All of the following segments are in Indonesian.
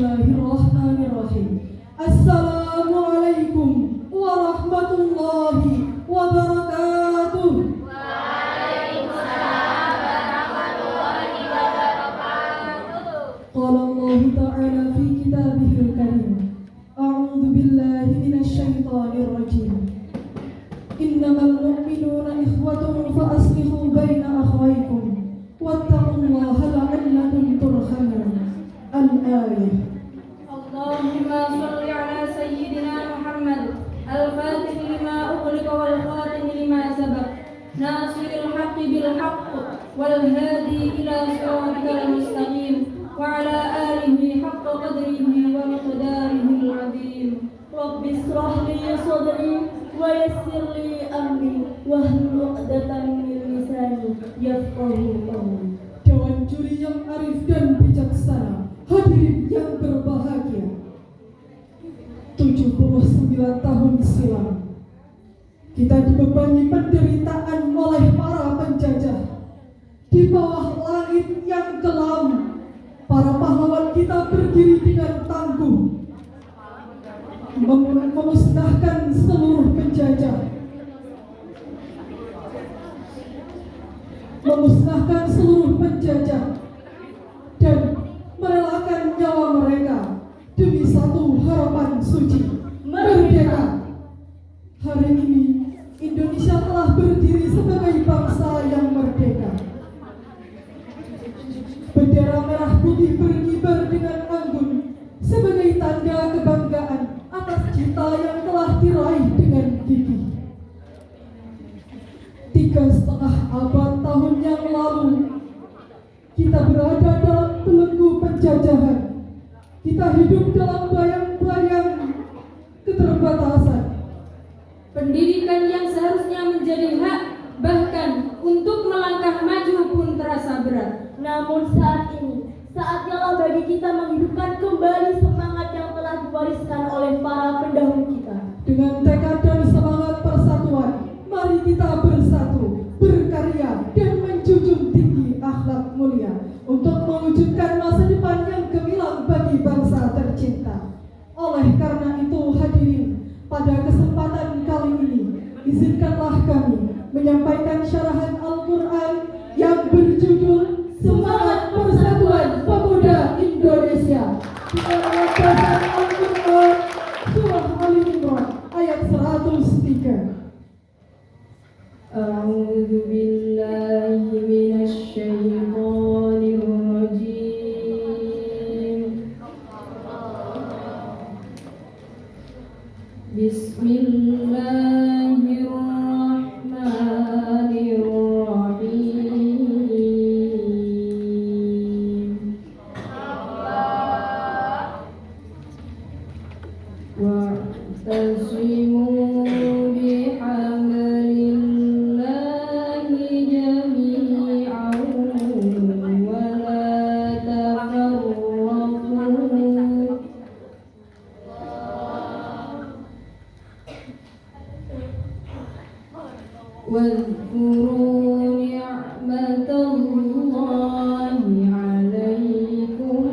Bismillahirrahmanirrahim. Assalamualaikum warahmatullahi wabarakatuh. Waalaikumsalam warahmatullahi wabarakatuh. Qala Allah Ta'ala fi kitabihil karim. A'udzu billahi minasyaitonir rajim. Innamal mu'minuna ikhwatun fa aslihu baina akhawaykum wattaqullaha la'allakum turhamun. Al-ayah. Allahumma shalli ala sayyidina Muhammad al-fatih lima ughliqa wal khatim lima sabaq nasiril haqqi bil haqq wal hadi ila siratal mustaqim wa ala alihi haqqa qadrihi wa miqdarihi al-azim. Rabbi ishrah li sadri wa yassir li amri wahlul 'uqdatam min lisani yafqahu qawli. Dewan juri yang arif dan bijaksana, hadirin yang berbahagia, 79 tahun silam kita dibebani penderitaan oleh para penjajah. Di bawah langit yang kelam, para pahlawan kita berdiri dengan tangguh memusnahkan seluruh penjajah, dan merelakan nyawa mereka demi satu harapan suci, merdeka. Hari ini Indonesia telah berdiri sebagai bangsa yang merdeka. Bendera merah putih berkibar dengan anggun sebagai tanda kebanggaan atas cita yang telah diraih dengan gigih. 3,5 abad tahun yang lalu kita berada dalam belenggu penjajahan. Kita hidup dalam bayang-bayang keterbatasan. Pendidikan yang seharusnya menjadi hak, bahkan untuk melangkah maju pun terasa berat. Namun saat ini, saatnya bagi kita menghidupkan kembali semangat yang telah diwariskan oleh para pendahulu kita. Dengan tekad dan semangat persatuan, mari kita bersatu, berkarya, dan menjunjung tinggi akhlak mulia untuk mewujudkan masa depan yang gemilang bagi bangsa tercinta. Oleh karena itu, hadirin, pada kesempatan kali ini, izinkanlah kami menyampaikan syarahan Al-Quran yang berjudul Semangat Persatuan Pemuda Indonesia. Dengan bacaan Al-Quran Surah Al-Imran ayat 103. A'udzu billahi minasy syaithanir rajim. Bismillahirrahmanirrahim. Wa'tasimu bihablillahi jami'an wa la tafarraqu. واذكروا نعمة الله عليكم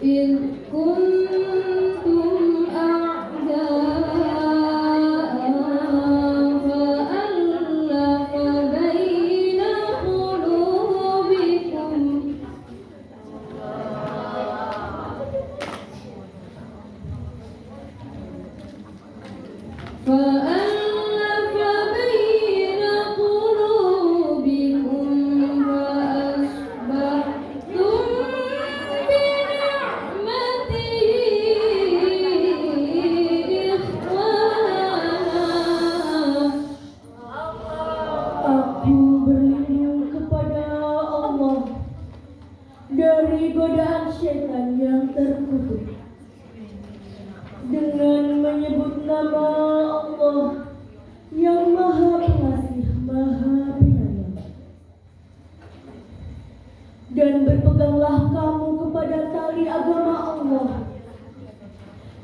إذ كنتم فألف بين قلوبكم فأصبحتم بنعمته إخوانا. Aku berlindung kepada Allah dari godaan syaitan yang terkutuk dengan menyebut nama Allah yang Maha Pengasih, Maha Penyayang. Dan berpeganglah kamu kepada tali agama Allah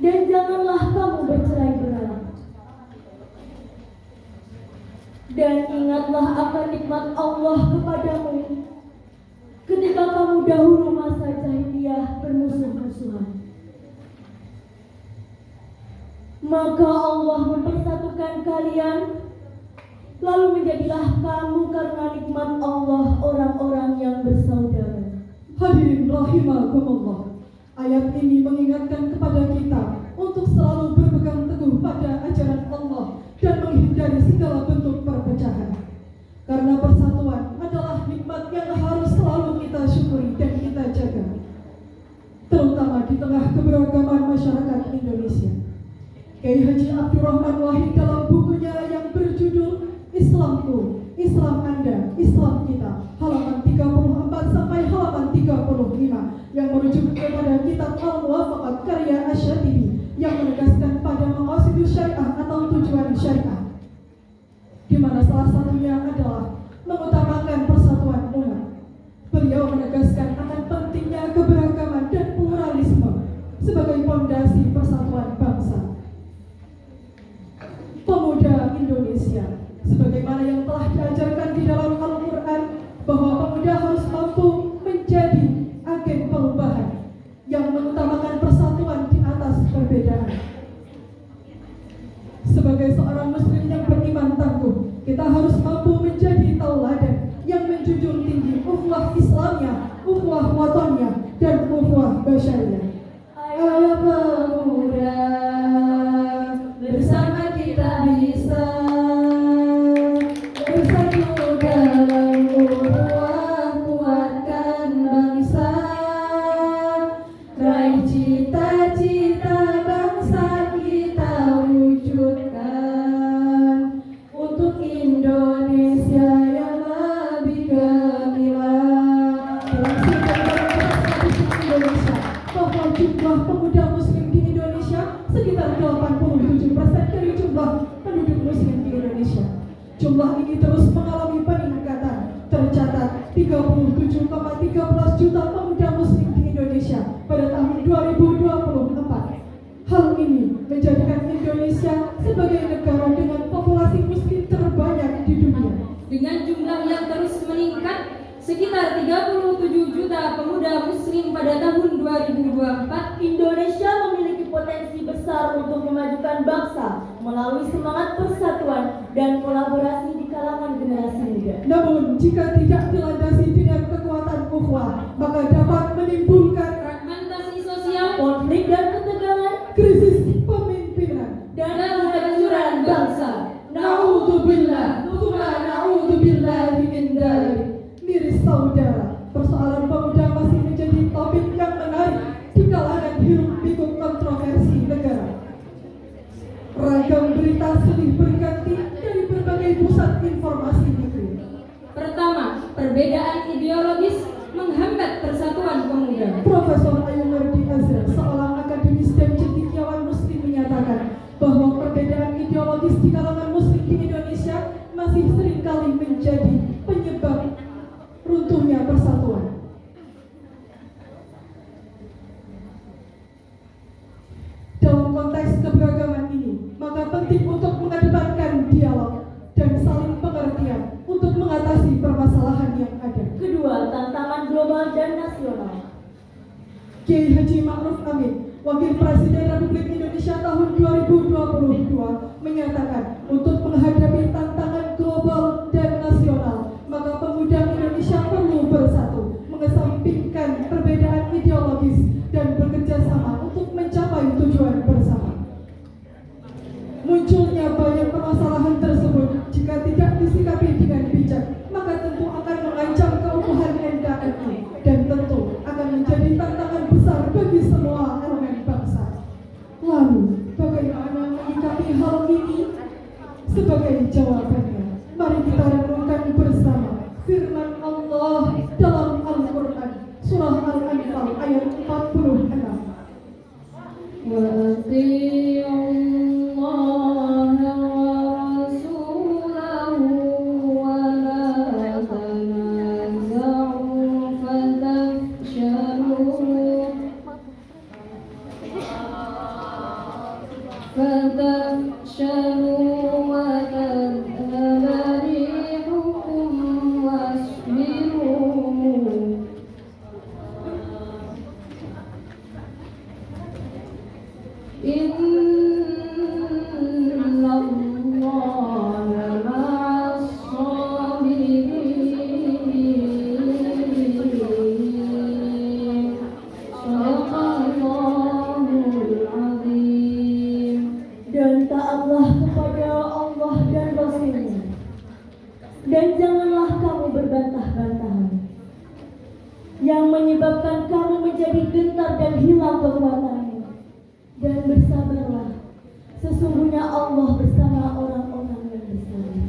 dan janganlah kamu bercerai-berai. Dan ingatlah akan nikmat Allah kepadamu ketika kamu dahulu masa jahiliyah bermusuh-musuhan. Maka Allah mempersatukan kalian, lalu menjadilah kamu karena nikmat Allah orang-orang yang bersaudara. Hadirin rahimakumullah, ayat ini mengingatkan kepada kita untuk selalu berpegang teguh pada ajaran Allah dan menghindari segala bentuk perpecahan. Karena persatuan adalah nikmat yang harus selalu kita syukuri dan kita jaga, terutama di tengah keberagaman masyarakat Indonesia. Kiai Haji Abdurrahman Wahid dalam bukunya yang berjudul Islamku, Islam Anda, Islam Kita, halaman 34 sampai halaman 35, yang merujuk kepada kitab Al-Muwafaqat karya Asy-Syatibi yang menegaskan pada maqasidus syariah atau tujuan syariah, di mana salah satunya adalah mengutamakan persatuan umat. Beliau menegaskan akan pentingnya keberagaman dan pluralisme sebagai fondasi persatuan bangsa. Pemuda Indonesia, sebagaimana yang telah diajarkan di dalam Al-Quran, bahwa pemuda harus mampu menjadi agen perubahan yang mengutamakan persatuan di atas perbedaan. Sebagai seorang muslim yang beriman tangguh, kita harus mampu menjadi tauladan yang menjunjung tinggi ukhuwah Islamiyah, ukhuwah wataniyah, dan ukhuwah basyariyah. Ayo pemuda, bersama kita bisa bersatu dalam ukhuwah, kuatkan bangsa, raih cita-cita bangsa kita wujudkan untuk Indonesia yang lebih gemilang. Indonesia, bahwa jumlah pemuda muslim di Indonesia sekitar 87% dari jumlah penduduk muslim di Indonesia. Jumlah ini terus mengalami peningkatan. Tercatat 37,13 juta pemuda muslim di Indonesia pada tahun 2024. Hal ini menjadikan Indonesia sebagai negara dengan populasi muslim terbanyak di dunia. Dengan jumlah yang terus meningkat, sekitar 37 juta pemuda muslim pada tahun 2024, Indonesia memiliki potensi besar untuk memajukan bangsa melalui semangat persatuan dan kolaborasi di kalangan generasi muda. Namun, jika tidak dilandasi dengan kekuatan ukhuwah, maka dapat menimbulkan fragmentasi sosial, konflik dan ketegangan, krisis pemimpinan, dan kehancuran bangsa. Na'udzubillah, tsumma na'udzubillah min dzalik. Miris saudara, persoalan pemuda masih menjadi topik yang menarik di kalangan hiruk-pikuk kontroversi negara. Ragam berita silih berganti dari berbagai pusat informasi negeri. Pertama, perbedaan ideologis menghambat persatuan pemuda. Profesor Ayumerdi Azhar, seorang akademis dan cendekiawan muslim, menyatakan bahwa perbedaan ideologis di kalangan muslim di Indonesia masih seringkali menjadi penyebab runtuhnya persatuan. Dalam konteks keberagaman ini, maka penting untuk mengedepankan dialog dan saling pengertian untuk mengatasi permasalahan yang ada. Kedua, tantangan global dan nasional. Kiai Haji Ma'ruf Amin, Wakil Presiden Republik Indonesia tahun 2022, menyatakan untuk menghadapi tantangan global dan nasional, maka pemuda Indonesia perlu bersatu, mengesampingkan perbedaan ideologis dan bekerja sama untuk mencapai tujuan bersama. Munculnya banyak permasalahan tersebut jika tidak disikapi dengan bijak, maka tentu akan mengancam keutuhan NKRI dan tentu akan menjadi tantangan besar bagi semua elemen bangsa. Lalu, bagaimana menyikapi hal ini? Sebagai jawabannya, mari kita renungkan bersama firman Allah dalam Al-Quran, surah Al-Anfal ayat 46. فتفشلوا وتذهب ريحكم واصبروا إن الله مع الصابرين صدق Allahul Azim. Dan taatlah kepada Allah dan Rasul-Nya, dan janganlah kamu berbantah-bantahan yang menyebabkan kamu menjadi gentar dan hilang kekuatanmu. Dan bersabarlah, sesungguhnya Allah bersama orang-orang yang bersabar.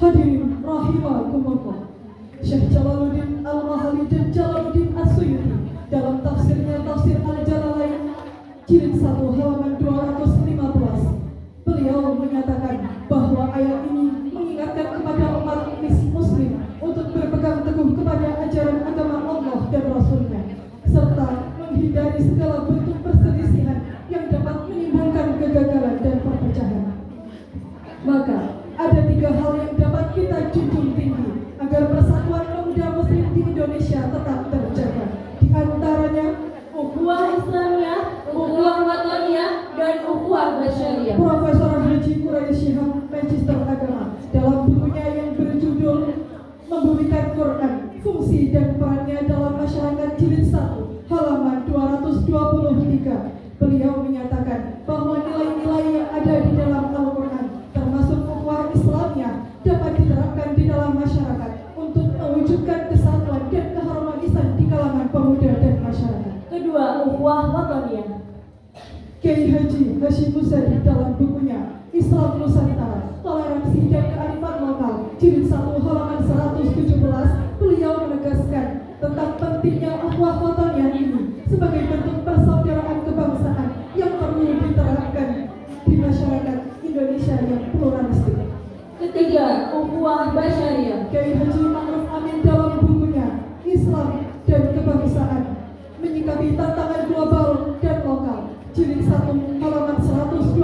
Hadirin rahimakumullah, Syekh Jalaluddin Al-Mahali dan Jalaluddin As-Suyuti dalam tafsirnya Tafsir Al-Jalalain jilid 1 halaman 215, beliau menyatakan bahwa ayat ini mengingatkan kepada umat muslim untuk berpegang teguh kepada ajaran agama Allah dan Rasul-Nya, serta menghindari segala bentuk perselisihan yang dapat menimbulkan kegagalan dan perpecahan. Maka ada 3 hal yang dapat kita junjung tinggi agar persatuan pemuda muslim di Indonesia tetap terjaga. Di antaranya Ukhuwah Islamiyah, ukhuwah wataniyah, dan ukhuwah basyariyah. Profesor Haji Quraisy Shihab, Magister Agama, dalam bukunya yang berjudul Membumikan Quran, Fungsi dan Perannya dalam Masyarakat jilid 1 halaman 223, beliau menyatakan bahwa nilai-nilai yang ada di dalam Al-Quran termasuk ukhuwah Islamiyah dapat diterapkan di dalam masyarakat untuk mewujudkan kesatuan dan keharmonisan di kalangan pemuda dan masyarakat. Kedua, ukhuwah wataniyah. Kiai Haji Hashim Muzadi dalam bukunya Islam Nusantara, Toleransi dan Kearifan Lokal jilid 1 halaman 117, beliau menegaskan tentang pentingnya ukhuwah wataniyah ini sebagai bentuk persaudaraan kebangsaan yang perlu diterapkan di masyarakat Indonesia yang pluralistik. Ketiga, ukhuwah basyariyah. Kiai Haji Ma'ruf Amin dalam bukunya Islam dan Kebangsaan Menyikapi Tantangan Global dan Lokal jilid 1 halaman 120,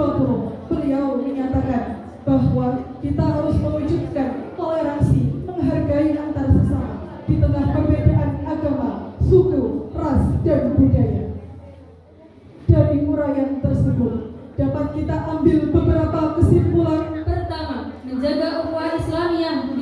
beliau menyatakan bahwa kita harus mewujudkan toleransi, menghargai antar sesama di tengah perbedaan agama, suku, ras, dan budaya. Dari uraian tersebut dapat kita ambil beberapa kesimpulan. Pertama, menjaga ukhuwah Islamiyah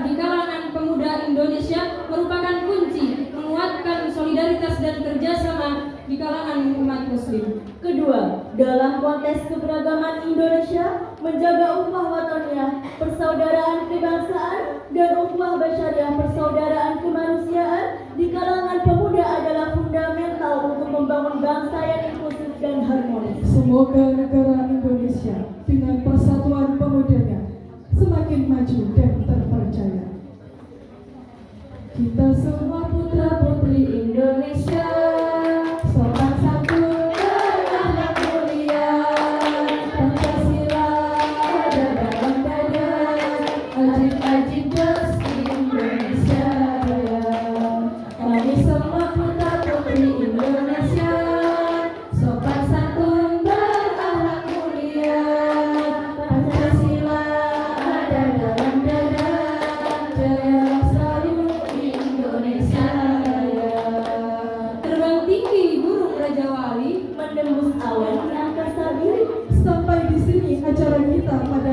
di kalangan pemuda Indonesia merupakan kunci menguatkan solidaritas dan kerjasama di kalangan umat muslim. Kedua, dalam konteks keberagaman Indonesia, menjaga ukhuwah wataniyah, persaudaraan kebangsaan, dan ukhuwah basyariah, persaudaraan kemanusiaan di kalangan pemuda adalah fundamental untuk membangun bangsa yang inklusif dan harmonis. Semoga negara Indonesia dengan persatuan pemudanya semakin maju dan terpercaya. Kita semua putra-putri Indonesia, sopan santun berakhlak mulia, Pancasila ada dalam dada, ajib-ajib bos Indonesia Raya. Kami semua putra-putri Indonesia, sopan santun berakhlak mulia, Pancasila ada dalam dada, jaya selalu Indonesia Raya. Terbang tinggi burung Raja Wali, Menembus awan di angkasa biru. Sampai di sini acara kita pada